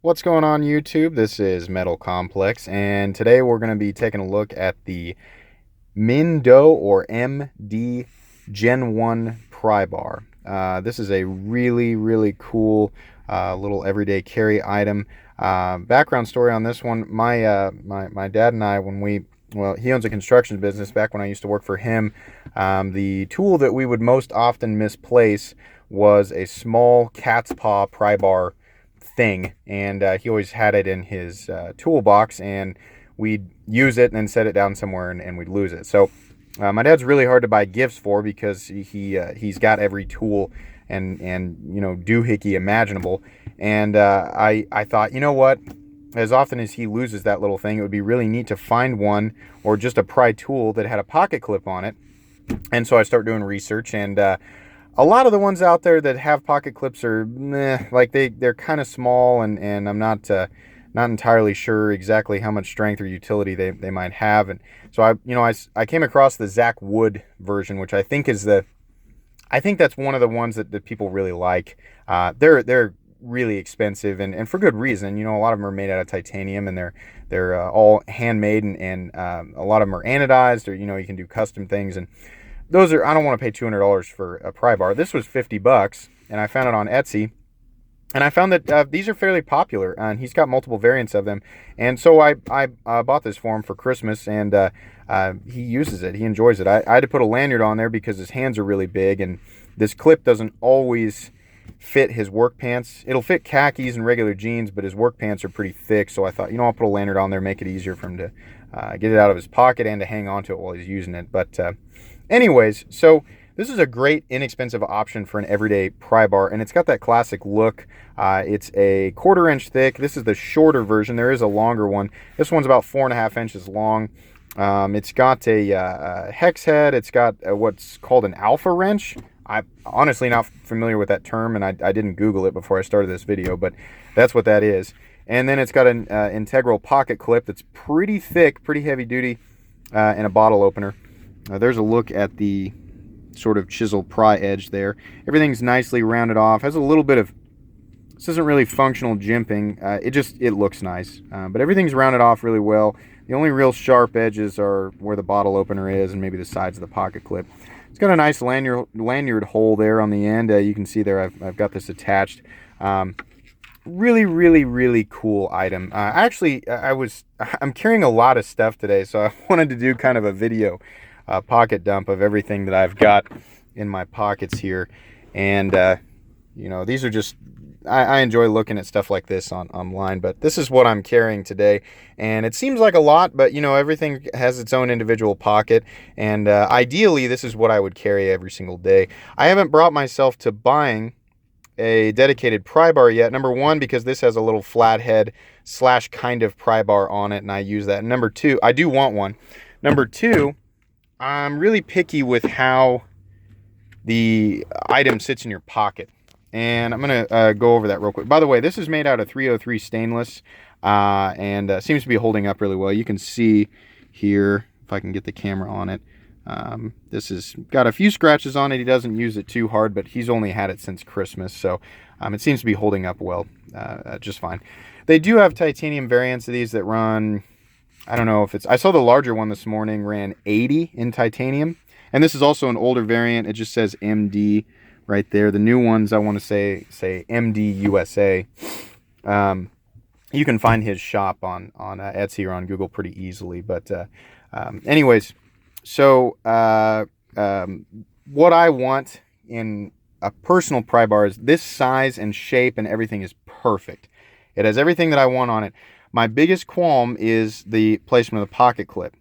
What's going on YouTube? This is Metal Complex, and today we're going to be taking a look at the Minh Do or MD Gen 1 Prybar. This is a really cool little everyday carry item. Background story on this one, my dad and I, well, he owns a construction business. Back when I used to work for him, the tool that we would most often misplace was a small cat's paw pry bar thing, and he always had it in his toolbox, and we'd use it and then set it down somewhere, and we'd lose it. So my dad's really hard to buy gifts for because he's got every tool and doohickey imaginable. And I thought, you know what, as often as he loses that little thing, it would be really neat to find one or just a pry tool that had a pocket clip on it. And so I start doing research, and a lot of the ones out there that have pocket clips are meh, like they're kind of small, and I'm not entirely sure exactly how much strength or utility they might have. And so I came across the Zach Wood version, which I think that's one of the ones that people really like. They're really expensive, and for good reason. A lot of them are made out of titanium, and they're all handmade, and a lot of them are anodized, or you can do custom things. And those are, I don't want to pay $200 for a pry bar. This was $50, and I found it on Etsy. And I found that these are fairly popular, and he's got multiple variants of them. And so I bought this for him for Christmas, and he uses it. He enjoys it. I had to put a lanyard on there because his hands are really big, and this clip doesn't always fit his work pants. It'll fit khakis and regular jeans, but his work pants are pretty thick. So I thought, I'll put a lanyard on there, make it easier for him to get it out of his pocket and to hang on to it while he's using it. But anyways, so this is a great inexpensive option for an everyday pry bar, and it's got that classic look. It's a 1/4 inch thick. This is the shorter version. There is a longer one. This one's about 4.5 inches long. It's got a hex head. It's got what's called an alpha wrench. I'm honestly not familiar with that term, and I didn't Google it before I started this video, but that's what that is. And then it's got an integral pocket clip that's pretty thick, pretty heavy duty, and a bottle opener. There's a look at the sort of Chisel Pry Edge there. Everything's nicely rounded off. Has a little bit of, this isn't really functional jimping. It looks nice, but everything's rounded off really well. The only real sharp edges are where the bottle opener is and maybe the sides of the pocket clip. It's got a nice lanyard hole there on the end. You can see there I've got this attached. Really cool item. Actually, I'm carrying a lot of stuff today, so I wanted to do kind of a video pocket dump of everything that I've got in my pockets here. And these are just, I enjoy looking at stuff like this online, but this is what I'm carrying today. And it seems like a lot, but everything has its own individual pocket, and ideally this is what I would carry every single day. I haven't brought myself to buying a dedicated pry bar yet. Number one, because this has a little flathead / kind of pry bar on it, and I use that. And number two, I do want one. Number two, I'm really picky with how the item sits in your pocket, and I'm gonna go over that real quick. By the way, this is made out of 303 stainless, and seems to be holding up really well. You can see here, if I can get the camera on it, this has got a few scratches on it. He doesn't use it too hard, but he's only had it since Christmas, so it seems to be holding up well, just fine. They do have titanium variants of these that run, I don't know if it's, I saw the larger one this morning ran 80 in titanium, and this is also an older variant. It just says MD right there. The new ones, I want to say MD USA. You can find his shop on Etsy or on Google pretty easily. But anyways, so what I want in a personal pry bar is this size and shape, and everything is perfect. It has everything that I want on it. My biggest qualm is the placement of the pocket clip.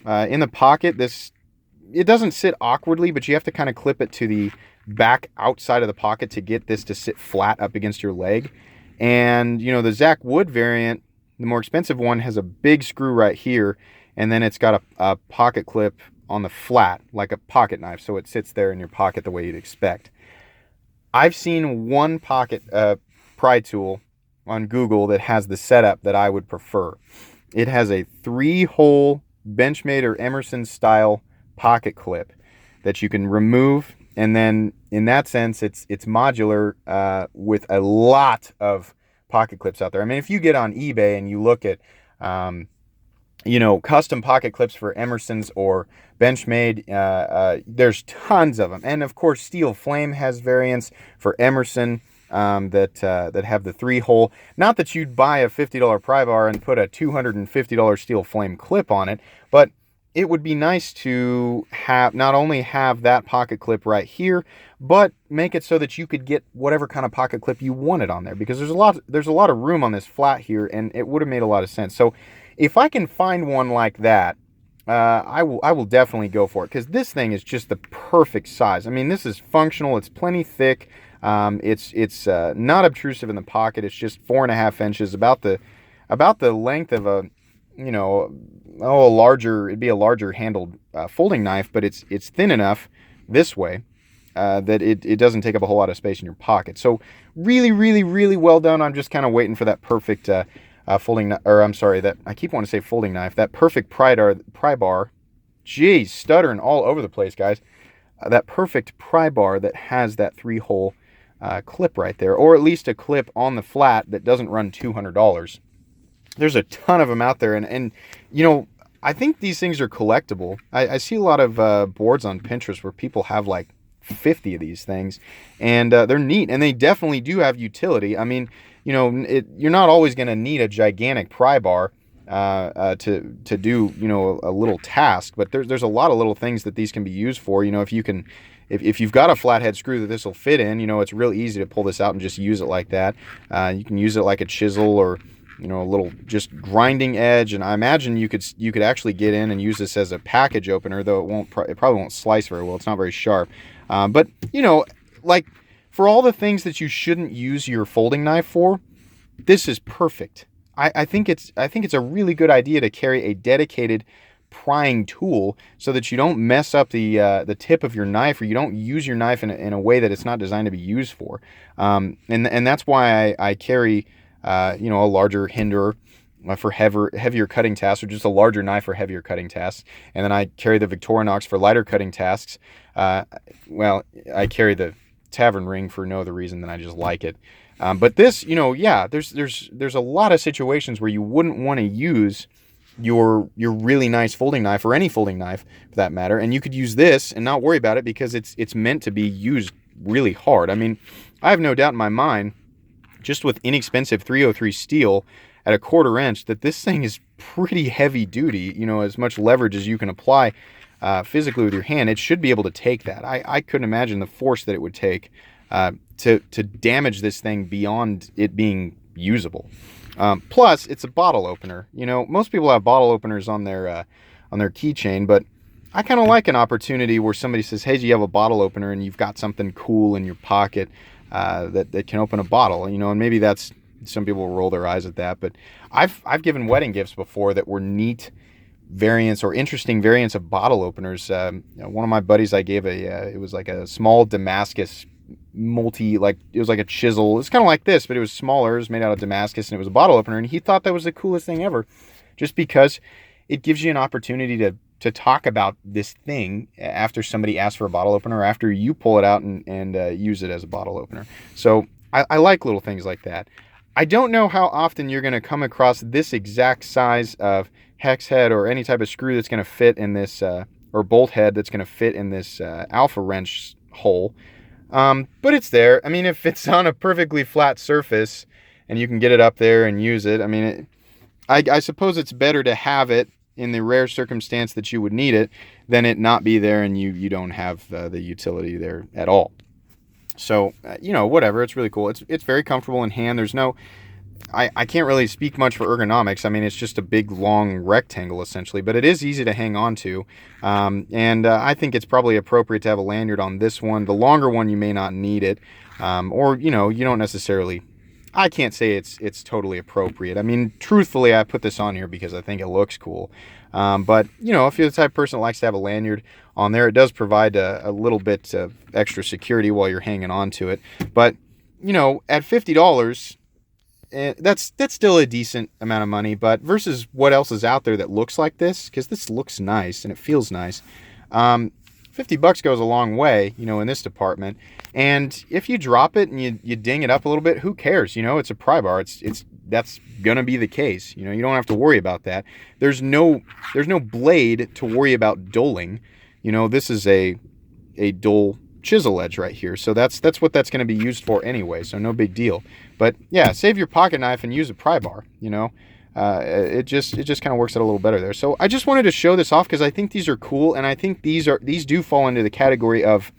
In the pocket, it doesn't sit awkwardly, but you have to kind of clip it to the back outside of the pocket to get this to sit flat up against your leg. And the Zach Wood variant, the more expensive one, has a big screw right here, and then it's got a pocket clip on the flat like a pocket knife, so it sits there in your pocket the way you'd expect. I've seen one pocket pry tool on Google that has the setup that I would prefer. It has a 3-hole Benchmade or Emerson style pocket clip that you can remove, and then in that sense it's modular with a lot of pocket clips out there. I mean, if you get on eBay and you look at, custom pocket clips for Emerson's or Benchmade, there's tons of them. And of course, Steel Flame has variants for Emerson that have the 3-hole. Not that you'd buy a $50 pry bar and put a $250 Steel Flame clip on it, but it would be nice to have not only have that pocket clip right here, but make it so that you could get whatever kind of pocket clip you wanted on there, because there's a lot of room on this flat here, and it would have made a lot of sense. So if I can find one like that, I will definitely go for it, because this thing is just the perfect size. I mean, this is functional. It's plenty thick. It's not obtrusive in the pocket. It's just 4.5 inches, about the length of a it'd be a larger handled folding knife, but it's thin enough this way that it doesn't take up a whole lot of space in your pocket. So really, really, really well done. I'm just kind of waiting for that perfect folding, or I'm sorry, that I keep wanting to say folding knife, that perfect pry bar. Geez, stuttering all over the place, guys. That perfect pry bar that has that 3-hole clip right there, or at least a clip on the flat that doesn't run $200. There's a ton of them out there, and I think these things are collectible. I see a lot of boards on Pinterest where people have like 50 of these things, and they're neat, and they definitely do have utility. I mean, you're not always going to need a gigantic pry bar to do a little task, but there's a lot of little things that these can be used for. If you've got a flathead screw that this will fit in, it's real easy to pull this out and just use it like that. You can use it like a chisel, or a little just grinding edge, and I imagine you could actually get in and use this as a package opener, though it probably won't slice very well. It's not very sharp, but like for all the things that you shouldn't use your folding knife for, this is perfect. I think it's a really good idea to carry a dedicated prying tool so that you don't mess up the tip of your knife, or you don't use your knife in a way that it's not designed to be used for. And that's why I carry a larger hinder for heavier cutting tasks, or just a larger knife for heavier cutting tasks. And then I carry the Victorinox for lighter cutting tasks. I carry the Tavern Ring for no other reason than I just like it. But this, there's a lot of situations where you wouldn't want to use your really nice folding knife, or any folding knife for that matter, and you could use this and not worry about it, because it's meant to be used really hard. I mean, I have no doubt in my mind, just with inexpensive 303 steel at a 1/4 inch, that this thing is pretty heavy duty. As much leverage as you can apply physically with your hand, it should be able to take that. I couldn't imagine the force that it would take to damage this thing beyond it being usable. Plus, it's a bottle opener. Most people have bottle openers on their keychain, but I kind of like an opportunity where somebody says, "Hey, do you have a bottle opener?" and you've got something cool in your pocket that can open a bottle. And maybe that's, some people will roll their eyes at that, but I've given wedding gifts before that were neat variants or interesting variants of bottle openers. One of my buddies, I gave it was like a small Damascus it was like a chisel. It's kind of like this, but it was smaller. It was made out of Damascus, and it was a bottle opener, and he thought that was the coolest thing ever, just because it gives you an opportunity to talk about this thing after somebody asks for a bottle opener, or after you pull it out and use it as a bottle opener. So I like little things like that. I don't know how often you're going to come across this exact size of hex head, or any type of screw that's going to fit in this, or bolt head that's going to fit in this alpha wrench hole. But it's there. I mean, if it's on a perfectly flat surface and you can get it up there and use it, I mean, I suppose it's better to have it in the rare circumstance that you would need it than it not be there and you don't have the utility there at all. So, whatever. It's really cool. It's very comfortable in hand. There's no... I can't really speak much for ergonomics. I mean, it's just a big, long rectangle, essentially. But it is easy to hang on to. And I think it's probably appropriate to have a lanyard on this one. The longer one, you may not need it. Or, you don't necessarily... I can't say it's totally appropriate. I mean, truthfully, I put this on here because I think it looks cool. But, if you're the type of person that likes to have a lanyard on there, it does provide a little bit of extra security while you're hanging on to it. But, at $50... that's still a decent amount of money, but versus what else is out there that looks like this, because this looks nice and it feels nice. $50 $50 goes a long way, you know, in this department. And if you drop it and you ding it up a little bit, who cares? You know, it's a pry bar. That's gonna be the case. You know, you don't have to worry about that. There's no blade to worry about dulling. You know, this is a dull chisel edge right here, so that's what that's going to be used for anyway, so no big deal. But yeah, save your pocket knife and use a pry bar. You know, it just kind of works out a little better there. So I just wanted to show this off because I think these are cool, and I think these do fall into the category of,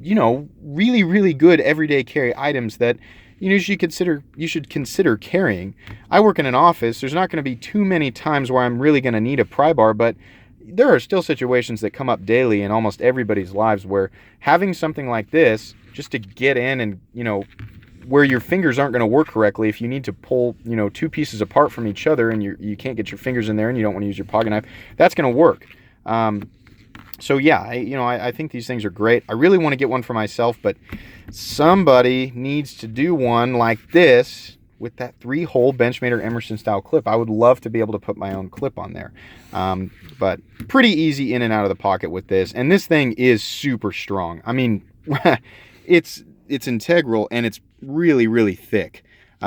you know, really good everyday carry items that, you know, you should consider carrying. I work in an office. There's not going to be too many times where I'm really going to need a pry bar, but there are still situations that come up daily in almost everybody's lives where having something like this just to get in and, you know, where your fingers aren't going to work correctly, if you need to pull, you know, two pieces apart from each other and you can't get your fingers in there and you don't want to use your pocket knife, that's going to work. So yeah, I think these things are great. I really want to get one for myself, but somebody needs to do one like this with that 3-hole Benchmade or Emerson style clip. I would love to be able to put my own clip on there. But pretty easy in and out of the pocket with this. And this thing is super strong. I mean, it's integral and it's really thick.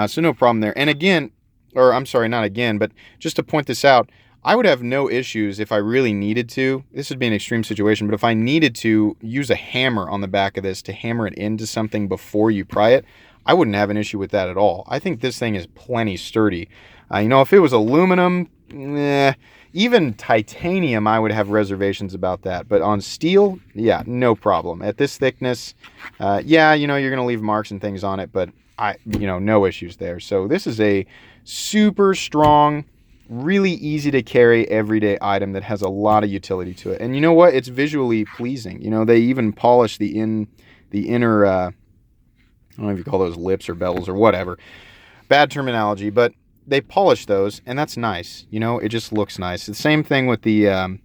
So no problem there. And again, or I'm sorry, not again, but just to point this out, I would have no issues if I really needed to. This would be an extreme situation, but if I needed to use a hammer on the back of this to hammer it into something before you pry it, I wouldn't have an issue with that at all. I think this thing is plenty sturdy. You know, if it was aluminum, even titanium, I would have reservations about that. But on steel, yeah, no problem. At this thickness, yeah, you know, you're going to leave marks and things on it, but no issues there. So this is a super strong, really easy to carry everyday item that has a lot of utility to it. And you know what? It's visually pleasing. You know, they even polish the inner, I don't know if you call those lips or bevels or whatever. Bad terminology, but they polish those, and that's nice. You know, it just looks nice. The same thing with the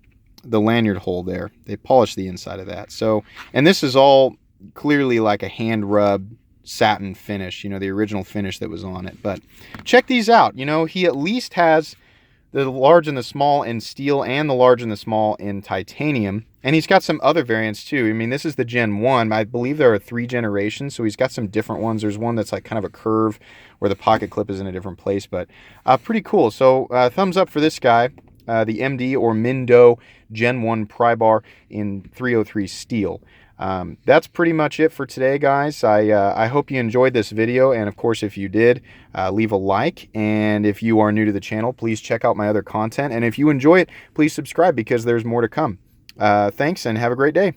lanyard hole there. They polish the inside of that. So, and this is all clearly like a hand rub satin finish, you know, the original finish that was on it. But check these out. You know, he at least has the large and the small in steel and the large and the small in titanium. And he's got some other variants too. I mean, this is the Gen 1. I believe there are 3 generations, so he's got some different ones. There's one that's like kind of a curve where the pocket clip is in a different place, but pretty cool. So thumbs up for this guy, the MD or Minh Do Gen 1 pry bar in 303 steel. That's pretty much it for today, guys. I hope you enjoyed this video, and of course, if you did, leave a like, and if you are new to the channel, please check out my other content, and if you enjoy it, please subscribe because there's more to come. Thanks, and have a great day.